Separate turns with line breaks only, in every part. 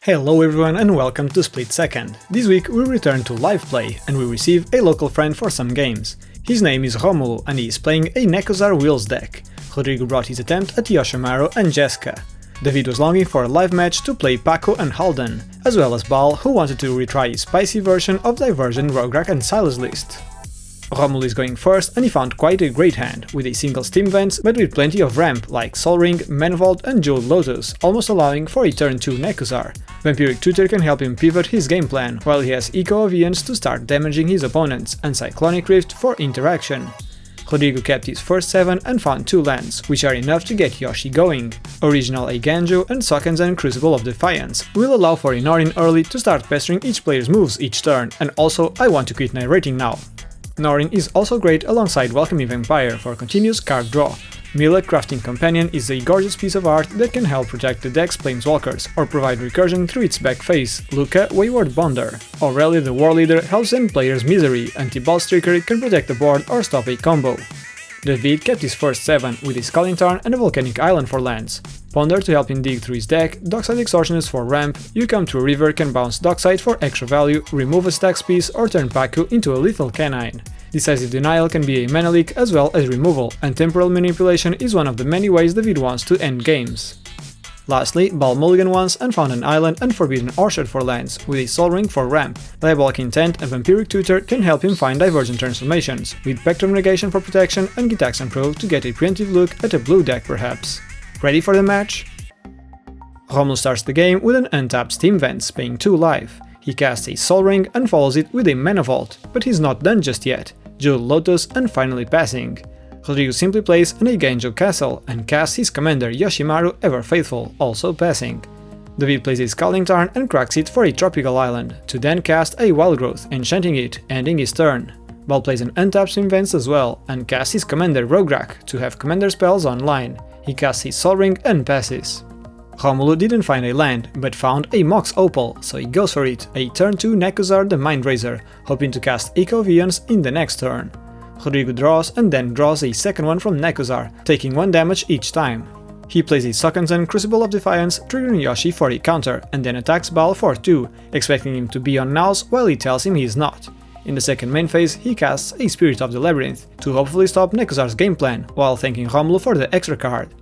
Hello everyone and welcome to SplitSecond. This week we return to live play and we receive a local friend for some games. His name is Rómulo and he is playing a Nekusar Wheels deck. Rodrigo brought his attempt at Yoshimaru and Jeska. David was longing for a live match to play Pako and Haldan, as well as Baal, who wanted to retry his spicy version of Divergent Rograkh Silas list. Rómulo is going first and he found quite a great hand, with a single steam vents but with plenty of ramp like Sol Ring, Manvault and Jeweled Lotus, almost allowing for a turn 2 Nekusar. Vampiric Tutor can help him pivot his game plan, while he has Echo of Eons to start damaging his opponents and Cyclonic Rift for interaction. Rodrigo kept his first 7 and found 2 lands, which are enough to get Yoshi going. Original Eiganjo and Sokenzen Crucible of Defiance will allow for Norin early to start pestering each player's moves each turn, and also I want to quit narrating now. Norin is also great alongside Welcoming Vampire for continuous card draw. Mila Crafting Companion is a gorgeous piece of art that can help protect the deck's planeswalkers or provide recursion through its back phase. Luca Wayward Bonder. Aurelia the War Leader helps end players' misery, Anti-Boss Trickery can protect the board or stop a combo. David kept his first 7 with a Scalding Tarn and a Volcanic Island for lands. Ponder to help him dig through his deck, Dockside Extortionist for ramp, You Come to a River can bounce Dockside for extra value, remove a stacks piece or turn Paku into a lethal canine. Decisive Denial can be a mana leak as well as removal, and Temporal Manipulation is one of the many ways David wants to end games. Lastly, Baal mulligan once and found an island and Forbidden Orchard for lands, with a Sol Ring for ramp. Diabolic Intent and Vampiric Tutor can help him find Divergent Transformations, with Spectrum Negation for protection and Gitaxian Probe to get a preemptive look at a blue deck perhaps. Ready for the match? Rómulo starts the game with an untapped Steam Vents, paying 2 life. He casts a Sol Ring and follows it with a Mana Vault, but he's not done just yet. Jeweled Lotus and finally passing. Rodrigo simply plays an Eiganjo Castle and casts his commander Yoshimaru Ever Faithful, also passing. David plays his Scalding Tarn and cracks it for a Tropical Island, to then cast a Wild Growth, enchanting it, ending his turn. Baal plays an untapped Invents as well, and casts his commander Rograkh to have commander spells online. He casts his Sol Ring and passes. Rómulo didn't find a land, but found a Mox Opal, so he goes for it, a turn 2 Nekusar the Mindraiser, hoping to cast Echo of Eons in the next turn. Rodrigo draws and then draws a second one from Nekusar, taking 1 damage each time. He plays a Sokenzen Crucible of Defiance, triggering Yoshi for a counter, and then attacks Baal for 2, expecting him to be on Nows while he tells him he's not. In the second main phase, he casts a Spirit of the Labyrinth, to hopefully stop Nekusar's game plan, while thanking Rómulo for the extra card.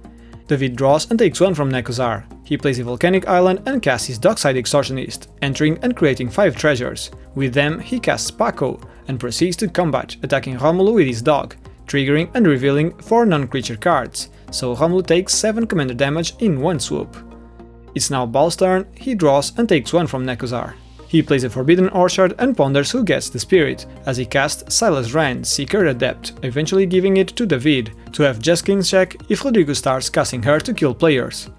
David draws and takes 1 from Nekusar. He plays a Volcanic Island and casts his Dockside Extortionist, entering and creating 5 treasures. With them, he casts Pako and proceeds to combat, attacking Rómulo with his dog, triggering and revealing 4 non-creature cards, so Rómulo takes 7 commander damage in 1 swoop. It's now Baal's turn, he draws and takes 1 from Nekusar. He plays a Forbidden Orchard and ponders who gets the spirit, as he casts Silas Rand, Seeker Adept, eventually giving it to David, to have Jeska in check if Rodrigo starts casting her to kill players.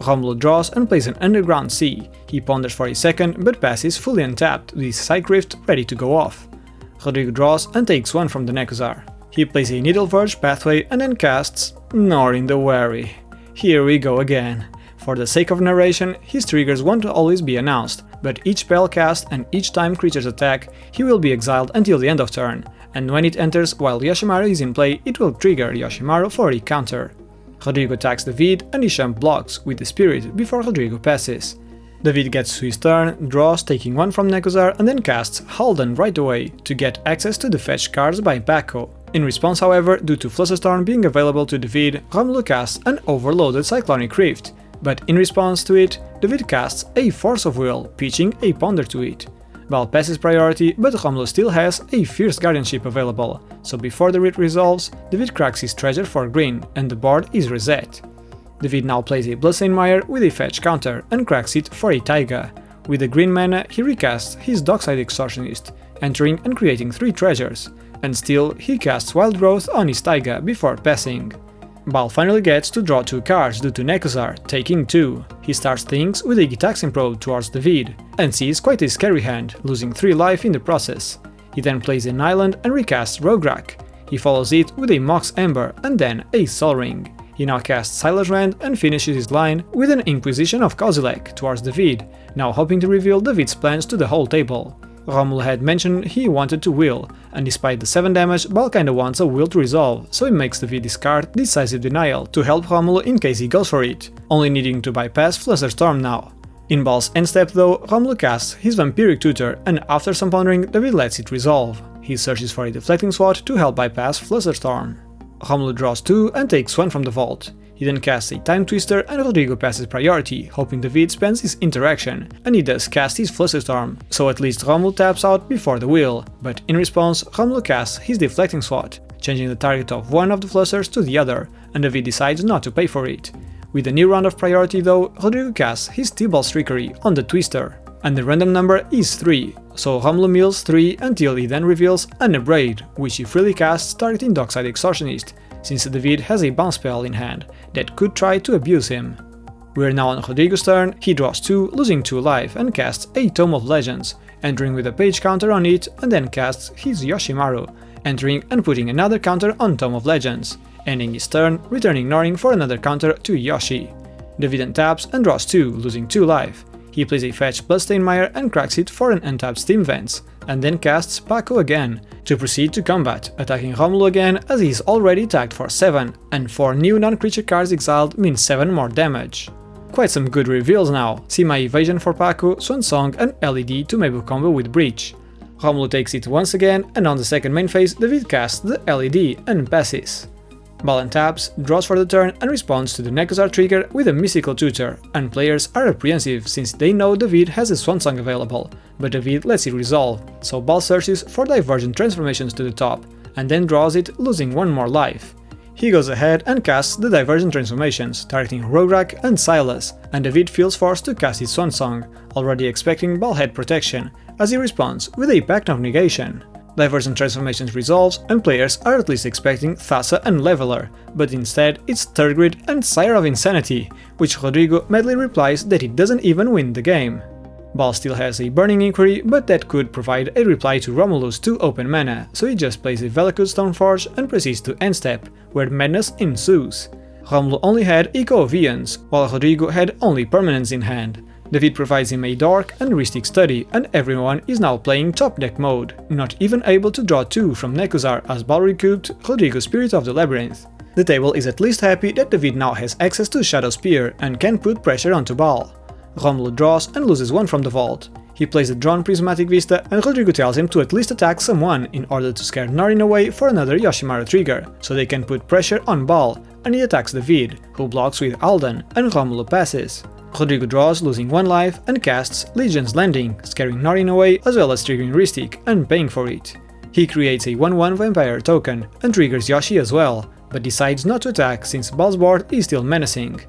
Rómulo draws and plays an Underground Sea. He ponders for a second but passes fully untapped with his Psych Rift ready to go off. Rodrigo draws and takes 1 from the Nekusar. He plays a Needle Verge Pathway and then casts Norin the Wary. Here we go again. For the sake of narration, his triggers won't always be announced, but each spell cast and each time creatures attack, he will be exiled until the end of turn, and when it enters while Yoshimaru is in play, it will trigger Yoshimaru for a counter. Rodrigo attacks David and Isham blocks with the spirit before Rodrigo passes. David gets to his turn, draws, taking 1 from Nekusar, and then casts Haldan right away to get access to the fetch cards by Pako. In response, however, due to Flusterstorm being available to David, Rómulo casts an overloaded Cyclonic Rift, but in response to it, David casts a Force of Will, pitching a Ponder to it. Baal passes priority, but Rómulo still has a Fierce Guardianship available, so before the Rit resolves, David cracks his treasure for green, and the board is reset. David now plays a Bloodstained Mire with a fetch counter, and cracks it for a Taiga. With the green mana, he recasts his Dockside Extortionist, entering and creating 3 treasures, and still he casts Wild Growth on his Taiga before passing. Baal finally gets to draw 2 cards due to Nekusar, taking 2. He starts things with a Gitaxian Probe towards David, and sees quite a scary hand, losing 3 life in the process. He then plays an island and recasts Rograkh. He follows it with a Mox Ember and then a Sol Ring. He now casts Silas Rand and finishes his line with an Inquisition of Kozilek towards David, now hoping to reveal David's plans to the whole table. Rómulo had mentioned he wanted to will, and despite the 7 damage, Baal kinda wants a will to resolve, so he makes David discard Decisive Denial to help Rómulo in case he goes for it, only needing to bypass Flusterstorm now. In Baal's end step though, Rómulo casts his Vampiric Tutor, and after some pondering, David lets it resolve. He searches for a deflecting sword to help bypass Flusterstorm. Rómulo draws 2 and takes 1 from the vault. He then casts a Time Twister and Rodrigo passes priority, hoping David spends his interaction, and he does cast his Flusterstorm, so at least Rómulo taps out before the wheel, but in response Rómulo casts his deflecting sword, changing the target of one of the Flusters to the other, and David decides not to pay for it. With a new round of priority though, Rodrigo casts his T-Ball's Trickery on the Twister, and the random number is 3, so Rómulo mills 3 until he then reveals an Abrade, which he freely casts targeting Dockside Extortionist, since David has a bounce spell in hand that could try to abuse him. We are now on Rodrigo's turn. He draws 2, losing 2 life, and casts a Tome of Legends, entering with a page counter on it, and then casts his Yoshimaru, entering and putting another counter on Tome of Legends, ending his turn, returning Norin for another counter to Yoshi. David then taps and draws 2, losing 2 life. He plays a fetch Bloodstainmire and cracks it for an untapped Steam Vents, and then casts Pako again, to proceed to combat, attacking Rómulo again as he is already tagged for 7, and 4 new non-creature cards exiled means 7 more damage. Quite some good reveals now. See my evasion for Pako, Swan Song and LED to Mabel combo with Breach. Rómulo takes it once again, and on the second main phase David casts the LED and passes. Baal taps, draws for the turn and responds to the Nekusar trigger with a Mystical Tutor, and players are apprehensive since they know David has a Swan Song available, but David lets it resolve, so Baal searches for Divergent Transformations to the top, and then draws it, losing 1 more life. He goes ahead and casts the Divergent Transformations, targeting Rograkh and Silas, and David feels forced to cast his Swan Song, already expecting Baal head protection, as he responds with a Pact of Negation. Divergent Transformations resolves, and players are at least expecting Thassa and Leveler, but instead it's Third Grid and Sire of Insanity, which Rodrigo madly replies that it doesn't even win the game. Baal still has a Burning Inquiry, but that could provide a reply to Rómulo's 2 open mana, so he just plays a Valakut Stoneforge and proceeds to end step, where madness ensues. Rómulo only had Echo of Eons, while Rodrigo had only permanents in hand. David provides him a Dark and Rhystic Study, and everyone is now playing top deck mode, not even able to draw 2 from Nekusar as Baal recouped Rodrigo's Spirit of the Labyrinth. The table is at least happy that David now has access to Shadow Spear and can put pressure onto Baal. Rómulo draws and loses 1 from the vault. He plays the drawn Prismatic Vista, and Rodrigo tells him to at least attack someone in order to scare Norin away for another Yoshimaru trigger, so they can put pressure on Baal, and he attacks David, who blocks with Haldan, and Rómulo passes. Rodrigo draws, losing 1 life, and casts Legion's Landing, scaring Norin away as well as triggering Rhystic and paying for it. He creates a 1/1 Vampire token and triggers Yoshi as well, but decides not to attack since Baal's board is still menacing.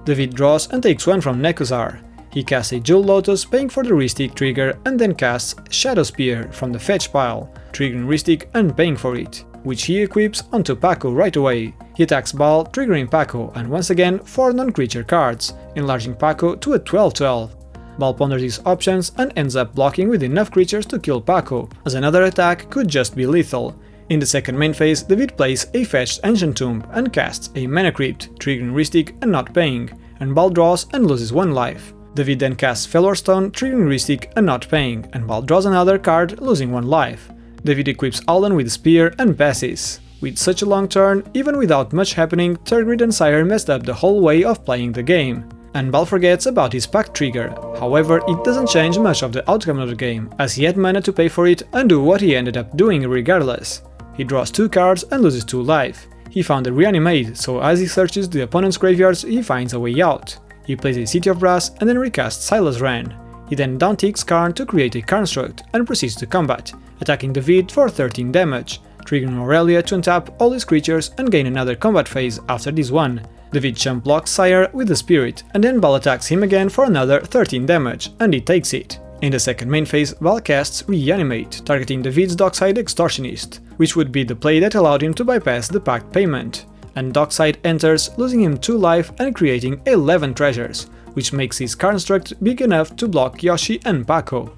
David draws and takes 1 from Nekusar. He casts a Jewel Lotus, paying for the Rhystic trigger, and then casts Shadow Spear from the fetch pile, triggering Rhystic and paying for it, which he equips onto Pako right away. He attacks Baal, triggering Pako, and once again 4 non-creature cards, enlarging Pako to a 12/12. Baal ponders his options and ends up blocking with enough creatures to kill Pako, as another attack could just be lethal. In the second main phase, David plays a fetched Ancient Tomb and casts a Mana Crypt, triggering Rhystic and not paying, and Baal draws and loses 1 life. David then casts Fellwar Stone, triggering Rhystic and not paying, and Baal draws another card, losing 1 life. David equips Haldan with Spear and passes. With such a long turn, even without much happening, Third Grid and Sire messed up the whole way of playing the game. And Baal forgets about his Pact trigger. However, it doesn't change much of the outcome of the game, as he had mana to pay for it and do what he ended up doing regardless. He draws 2 cards and loses 2 life. He found a Reanimate, so as he searches the opponent's graveyards, he finds a way out. He plays a City of Brass and then recasts Silas Ran. He then downticks Karn to create a Construct and proceeds to combat, attacking David for 13 damage, triggering Aurelia to untap all his creatures and gain another combat phase after this one. David jump blocks Sire with the Spirit, and then Baal attacks him again for another 13 damage, and he takes it. In the second main phase, Baal casts Reanimate, targeting David's Dockside Extortionist, which would be the play that allowed him to bypass the Pact payment, and Dockside enters, losing him 2 life and creating 11 treasures, which makes his construct big enough to block Yoshi and Pako.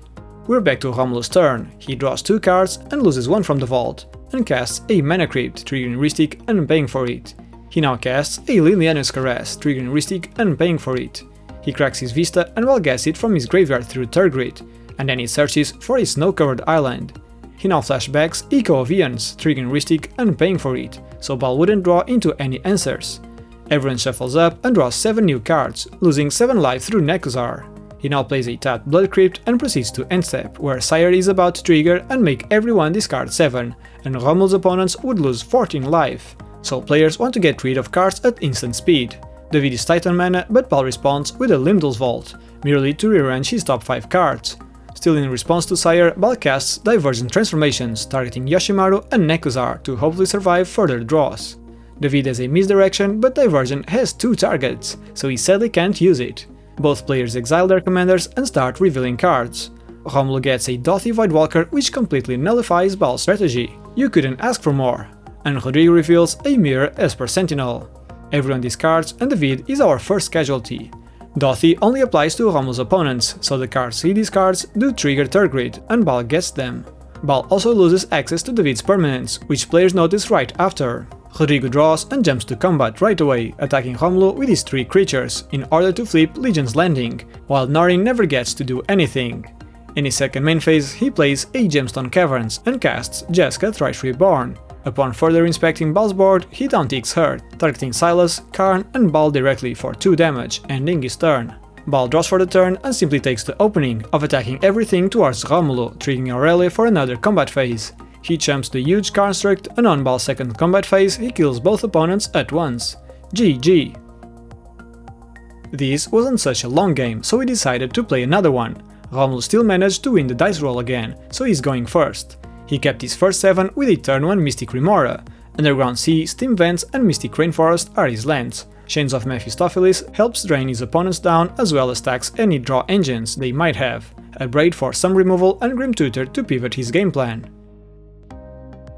We're back to Rómulo's turn. He draws 2 cards and loses 1 from the vault, and casts a Mana Crypt, triggering Rhystic and paying for it. He now casts a Liliana's Caress, triggering Rhystic and paying for it. He cracks his Vista and Baal gets it from his graveyard through Third Grid, and then he searches for a snow-covered island. He now flashbacks Echo of Eons, triggering Rhystic and paying for it, so Baal wouldn't draw into any answers. Everyone shuffles up and draws 7 new cards, losing 7 life through Nekusar. He now plays a tapped Blood Crypt and proceeds to end step, where Sire is about to trigger and make everyone discard 7, and Rómulo's opponents would lose 14 life. So players want to get rid of cards at instant speed. David is tight on mana, but Baal responds with a Limdol's Vault, merely to rearrange his top 5 cards. Still in response to Sire, Baal casts Divergent Transformations, targeting Yoshimaru and Nekusar to hopefully survive further draws. David has a misdirection, but Divergent has 2 targets, so he sadly can't use it. Both players exile their commanders and start revealing cards. Rómulo gets a Dothy Voidwalker, which completely nullifies Baal's strategy. You couldn't ask for more. And Rodrigo reveals a Mirror Esper Sentinel. Everyone discards, and David is our first casualty. Dothy only applies to Rómulo's opponents, so the cards he discards do trigger third grid, and Baal gets them. Baal also loses access to David's permanents, which players notice right after. Rodrigo draws and jumps to combat right away, attacking Rómulo with his 3 creatures, in order to flip Legion's Landing, while Norin never gets to do anything. In his second main phase, he plays a Gemstone Caverns and casts Jeska Thrice Reborn. Upon further inspecting Baal's board, he downticks her, targeting Silas, Karn and Baal directly for 2 damage, ending his turn. Baal draws for the turn and simply takes the opening of attacking everything towards Rómulo, triggering Aurelia for another combat phase. He chumps the huge construct, and on Baal's second combat phase he kills both opponents at once. GG. This wasn't such a long game, so we decided to play another one. Rómulo still managed to win the dice roll again, so he's going first. He kept his first 7 with a turn 1 Mystic Remora. Underground Sea, Steam Vents and Mystic Rainforest are his lands. Chains of Mephistopheles helps drain his opponents down, as well as stacks any draw engines they might have, a Braid for some removal and Grim Tutor to pivot his game plan.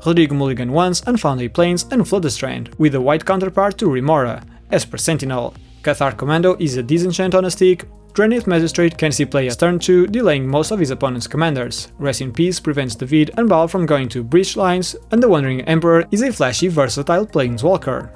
Rodrigo mulliganed once and found a Plains and Floodstrand, with a white counterpart to Remora, Esper Sentinel. Cathar Commando is a disenchant on a stick. Drenith Magistrate can see play as turn 2, delaying most of his opponent's commanders. Rest in Peace prevents David and Baal from going to breach lines, and the Wandering Emperor is a flashy, versatile planeswalker.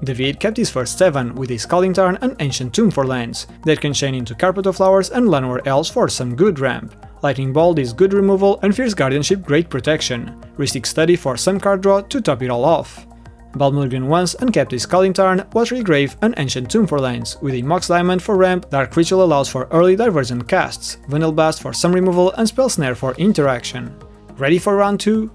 David kept his first 7 with a Scalding Tarn and Ancient Tomb for lands, that can chain into Carpet of Flowers and Llanowar Elves for some good ramp. Lightning Bolt is good removal and Fierce Guardianship great protection. Rhystic Study for some card draw to top it all off. Baal mulliganed once and kept a Scalding Tarn, Watery Grave and Ancient Tomb for lands, with a Mox Diamond for ramp. Dark Ritual allows for early Divergent casts, Vandal Blast for some removal and Spell Snare for interaction. Ready for round 2?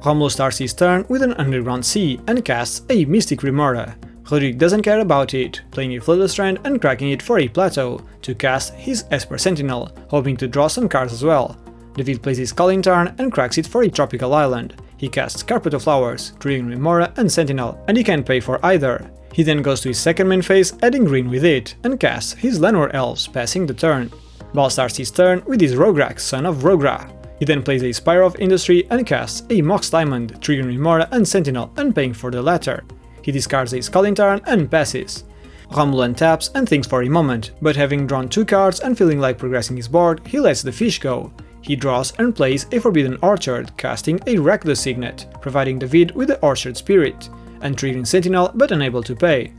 Rómulo starts his turn with an Underground Sea and casts a Mystic Remora. Rodrigo doesn't care about it, playing a Floodstrand and cracking it for a Plateau to cast his Esper Sentinel, hoping to draw some cards as well. David plays his Scalding Tarn and cracks it for a Tropical Island. He casts Carpet of Flowers, triggering Remora and Sentinel, and he can't pay for either. He then goes to his second main phase, adding green with it, and casts his Llanowar Elves, passing the turn. Baal starts his turn with his Rograkh, Son of Rograkh. He then plays a Spire of Industry and casts a Mox Diamond, triggering Remora and Sentinel, and paying for the latter. He discards a Scalding Tarn and passes. Rómulo untaps and thinks for a moment, but having drawn 2 cards and feeling like progressing his board, he lets the fish go. He draws and plays a Forbidden Orchard, casting a Rakdos Signet, providing David with the Orchard Spirit, and triggering Sentinel but unable to pay.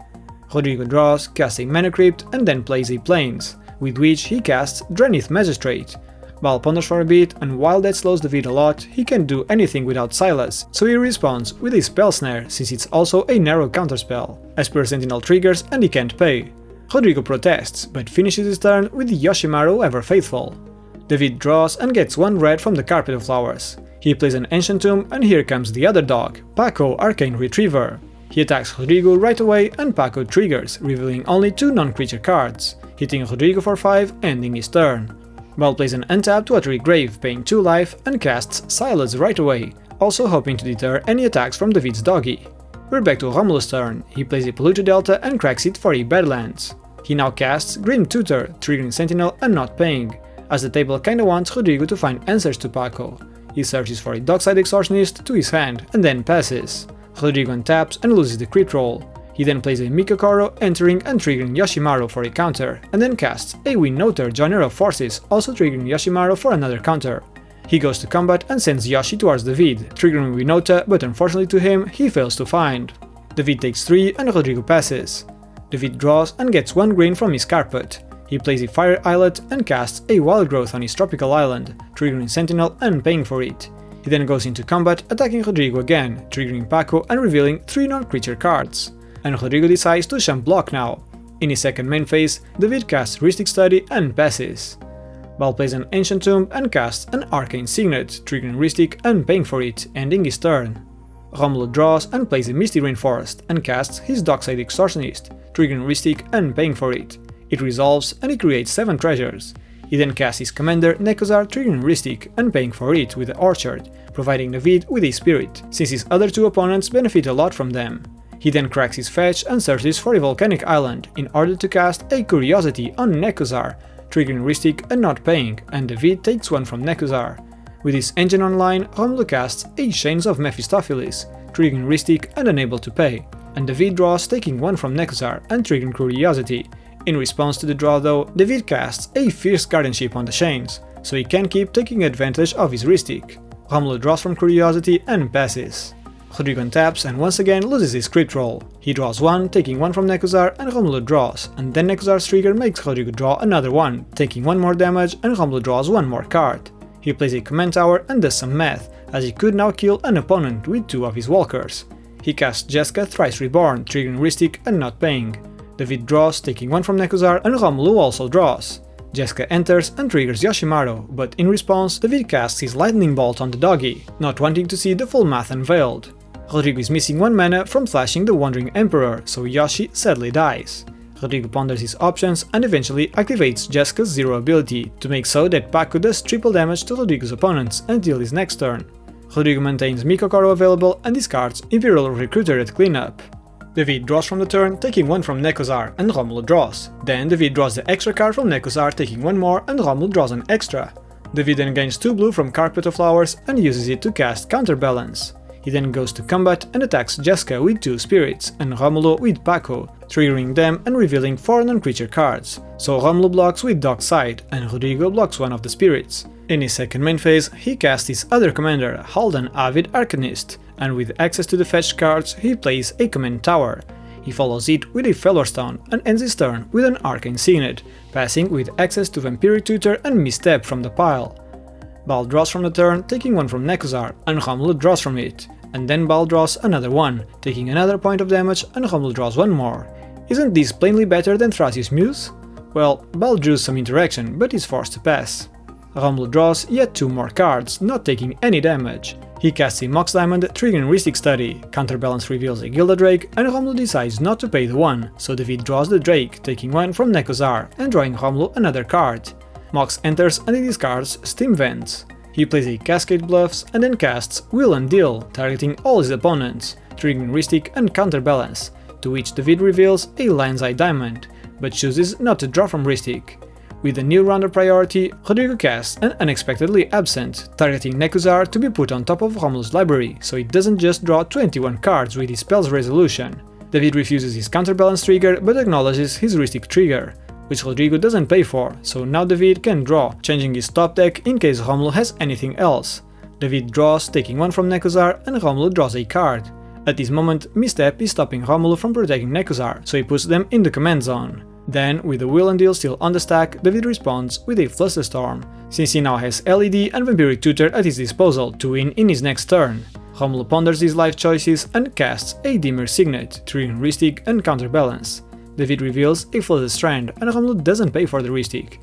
Rodrigo draws, casts a Mana Crypt and then plays a Plains, with which he casts Drenith Magistrate. Baal ponders for a bit, and while that slows David a lot, he can't do anything without Silas, so he responds with a Spell Snare, since it's also a narrow counterspell. Esper Sentinel triggers and he can't pay. Rodrigo protests, but finishes his turn with Yoshimaru Ever Faithful. David draws and gets 1 red from the Carpet of Flowers. He plays an Ancient Tomb, and here comes the other dog, Pako Arcane Retriever. He attacks Rodrigo right away and Pako triggers, revealing only 2 non-creature cards, hitting Rodrigo for 5, ending his turn. Baal plays an untapped Watery Grave, paying 2 life, and casts Silas right away, also hoping to deter any attacks from David's doggy. We're back to Rómulo's turn. He plays a Polluted Delta and cracks it for a Badlands. He now casts Grim Tutor, triggering Sentinel and not paying, as the table kinda wants Rodrigo to find answers to Pako. He searches for a Dockside Extortionist to his hand, and then passes. Rodrigo untaps and loses the crit roll. He then plays a Mikokoro, entering and triggering Yoshimaru for a counter, and then casts a Winnoter, Joiner of Forces, also triggering Yoshimaru for another counter. He goes to combat and sends Yoshi towards David, triggering Winnoter, but unfortunately to him, he fails to find. David takes 3 and Rodrigo passes. David draws and gets 1 green from his Carpet. He plays a Fire Islet and casts a Wild Growth on his Tropical Island, triggering Sentinel and paying for it. He then goes into combat, attacking Rodrigo again, triggering Pako and revealing 3 non-creature cards. And Rodrigo decides to champ block now. In his second main phase, David casts Rhystic Study and passes. Baal plays an Ancient Tomb and casts an Arcane Signet, triggering Rhystic and paying for it, ending his turn. Rómulo draws and plays a Misty Rainforest and casts his Dockside Extortionist, triggering Rhystic and paying for it. It resolves and he creates 7 treasures. He then casts his commander Nekusar, triggering Rhystic and paying for it with the Orchard, providing David with a Spirit, since his other 2 opponents benefit a lot from them. He then cracks his fetch and searches for a volcanic island in order to cast a Curiosity on Nekusar, triggering Rhystic and not paying, and David takes 1 from Nekusar. With his engine online, Rómulo casts a Chains of Mephistopheles, triggering Rhystic and unable to pay, and David draws, taking 1 from Nekusar and triggering Curiosity. In response to the draw though, David casts a Fierce Guardianship on the Chains, so he can keep taking advantage of his Rhystic. Rómulo draws from Curiosity and passes. Rodrigo taps and once again loses his crit roll. He draws 1, taking 1 from Nekusar, and Rómulo draws, and then Nekusar's trigger makes Rodrigo draw another 1, taking 1 more damage, and Rómulo draws 1 more card. He plays a Command Tower and does some math, as he could now kill an opponent with 2 of his Walkers. He casts Jeska Thrice Reborn, triggering Rhystic and not paying. David draws, taking 1 from Nekusar, and Rómulo also draws. Jeska enters and triggers Yoshimaru, but in response, David casts his Lightning Bolt on the doggy, not wanting to see the full math unveiled. Rodrigo is missing 1 mana from flashing the Wandering Emperor, so Yoshi sadly dies. Rodrigo ponders his options and eventually activates Jeska's Zero ability, to make so that Pako does triple damage to Rodrigo's opponents until his next turn. Rodrigo maintains Mikokoro available and discards Imperial Recruiter at cleanup. David draws from the turn, taking 1 from Nekusar, and Rómulo draws. Then David draws the extra card from Nekusar, taking 1 more, and Rómulo draws an extra. David then gains 2 blue from Carpet of Flowers and uses it to cast Counterbalance. He then goes to combat and attacks Jeska with 2 spirits, and Rómulo with Pako, triggering them and revealing 4 non-creature cards. So Rómulo blocks with Dockside, and Rodrigo blocks 1 of the spirits. In his second main phase, he casts his other commander, Haldan Avid Arcanist, and with access to the fetched cards, he plays a Command Tower. He follows it with a Fellor Stone and ends his turn with an Arcane Signet, passing with access to Vampiric Tutor and Misstep from the pile. Baal draws from the turn, taking 1 from Nekusar, and Rómulo draws from it, and then Baal draws another 1, taking another point of damage, and Rómulo draws 1 more. Isn't this plainly better than Thrasius Muse? Well, Baal drew some interaction, but is forced to pass. Rómulo draws yet 2 more cards, not taking any damage. He casts a Mox Diamond, triggering Rhystic Study, Counterbalance reveals a Gilded Drake, and Rómulo decides not to pay the 1, so David draws the Drake, taking 1 from Nekusar, and drawing Rómulo another card. Mox enters and he discards Steam Vents. He plays a Cascade Bluffs and then casts Will and Deal, targeting all his opponents, triggering Rhystic and Counterbalance, to which David reveals a Lion's Eye Diamond, but chooses not to draw from Rhystic. With a new round of priority, Rodrigo casts an Unexpectedly Absent, targeting Nekusar to be put on top of Rómulo's library, so he doesn't just draw 21 cards with his spell's resolution. David refuses his Counterbalance trigger but acknowledges his Rhystic trigger, which Rodrigo doesn't pay for, so now David can draw, changing his top deck in case Rómulo has anything else. David draws, taking 1 from Nekusar, and Rómulo draws a card. At this moment, Misstep is stopping Rómulo from protecting Nekusar, so he puts them in the command zone. Then, with the Will and Deal still on the stack, David responds with a Flusterstorm, since he now has LED and Vampiric Tutor at his disposal to win in his next turn. Rómulo ponders his life choices and casts a Dimmer Signet, triggering Rhystic and Counterbalance. David reveals a Flooded Strand, and Rómulo doesn't pay for the Rhystic.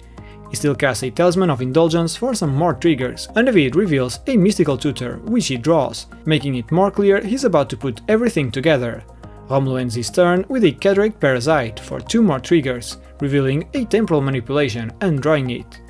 He still casts a Talisman of Indulgence for some more triggers, and David reveals a Mystical Tutor, which he draws, making it more clear he's about to put everything together. Rómulo ends his turn with a Cadrake Parasite for 2 more triggers, revealing a Temporal Manipulation and drawing it.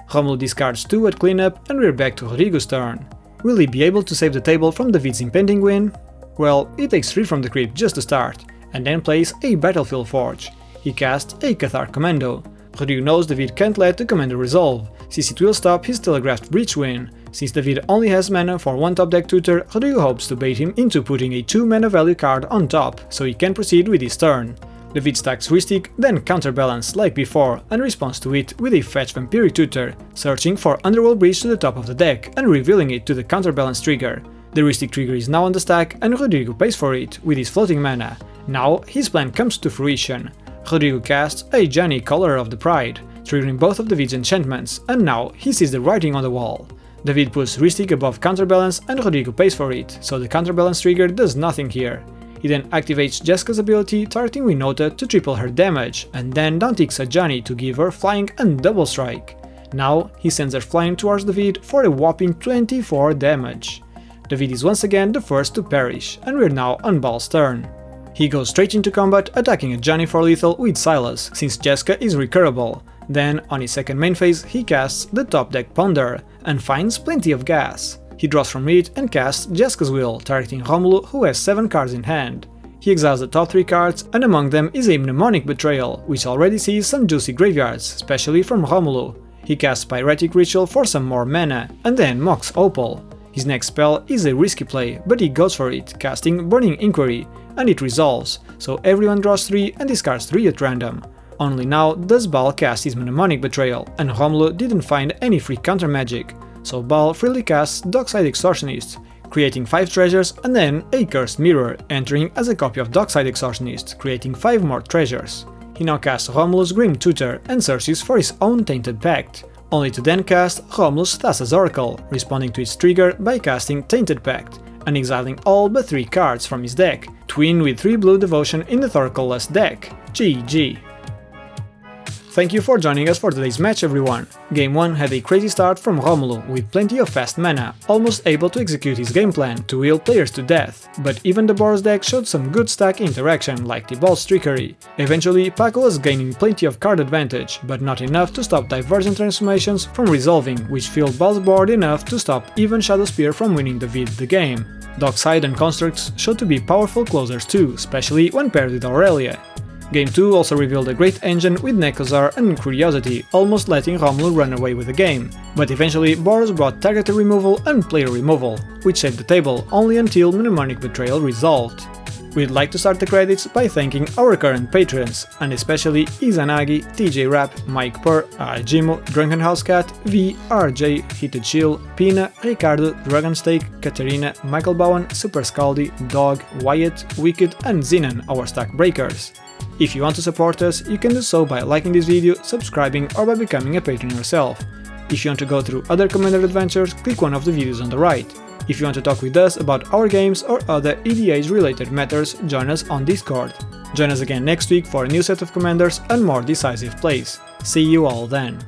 Rómulo discards 2 at cleanup, and we're back to Rodrigo's turn. Will he be able to save the table from David's impending win? Well, he takes 3 from the crypt just to start, and then plays a Battlefield Forge. He casts a Cathar Commando. Rodrigo knows David can't let the Commander resolve, since it will stop his Telegraphed Breach win. Since David only has mana for 1 top deck tutor, Rodrigo hopes to bait him into putting a 2 mana value card on top, so he can proceed with his turn. David stacks Rhystic, then Counterbalance like before, and responds to it with a Fetch Vampiric Tutor, searching for Underworld Breach to the top of the deck and revealing it to the Counterbalance trigger. The Rhystic trigger is now on the stack, and Rodrigo pays for it with his floating mana. Now his plan comes to fruition. Rodrigo casts a Johnny Color of the Pride, triggering both of David's enchantments, and now he sees the writing on the wall. David puts Rhystic above Counterbalance and Rodrigo pays for it, so the Counterbalance trigger does nothing here. He then activates Jeska's ability targeting Winota to triple her damage, and then downticks a Johnny to give her flying and double strike. Now he sends her flying towards David for a whopping 24 damage. David is once again the first to perish, and we're now on Baal's turn. He goes straight into combat, attacking a Johnny for lethal with Silas, since Jeska is recurable. Then, on his second main phase, he casts the top deck Ponder, and finds plenty of gas. He draws from it and casts Jeska's Will, targeting Rómulo, who has 7 cards in hand. He exiles the top 3 cards, and among them is a Mnemonic Betrayal, which already sees some juicy graveyards, especially from Rómulo. He casts Pyretic Ritual for some more mana, and then mocks Opal. His next spell is a risky play, but he goes for it, casting Burning Inquiry, and it resolves, so everyone draws 3 and discards 3 at random. Only now does Baal cast his Mnemonic Betrayal, and Rómulo didn't find any free counter magic, so Baal freely casts Dockside Extortionist, creating 5 treasures and then a Cursed Mirror, entering as a copy of Dockside Extortionist, creating 5 more treasures. He now casts Rómulo's Grim Tutor and searches for his own Tainted Pact, only to then cast Rómulo's Thassa's Oracle, responding to its trigger by casting Tainted Pact, and exiling all but 3 cards from his deck, to win with 3 blue devotion in the Thorkel-less deck. GG. Thank you for joining us for today's match, everyone. Game 1 had a crazy start from Rómulo, with plenty of fast mana, almost able to execute his game plan to wheel players to death, but even the Boros deck showed some good stack interaction like Thibault's Trickery. Eventually, Pako was gaining plenty of card advantage, but not enough to stop Divergent Transformations from resolving, which filled Baal's board enough to stop even Shadow Spear from winning the game. Dockside and Constructs showed to be powerful closers too, especially when paired with Aurelia. Game 2 also revealed a great engine with Nekusar and Curiosity, almost letting Rómulo run away with the game, but eventually Boros brought targeter removal and player removal, which saved the table only until Mnemonic Betrayal resolved. We'd like to start the credits by thanking our current patrons, and especially Izanagi, TJ Rap, Mike Purr, Ajimo, Drunken House Cat, V, RJ, Heated Chill, Pina, Ricardo, Dragonsteak, Katerina, Michael Bowen, Super Scaldi, Dog, Wyatt, Wicked and Zinan, our stack breakers. If you want to support us, you can do so by liking this video, subscribing or by becoming a patron yourself. If you want to go through other Commander adventures, click one of the videos on the right. If you want to talk with us about our games or other EDH related matters, join us on Discord. Join us again next week for a new set of Commanders and more decisive plays. See you all then.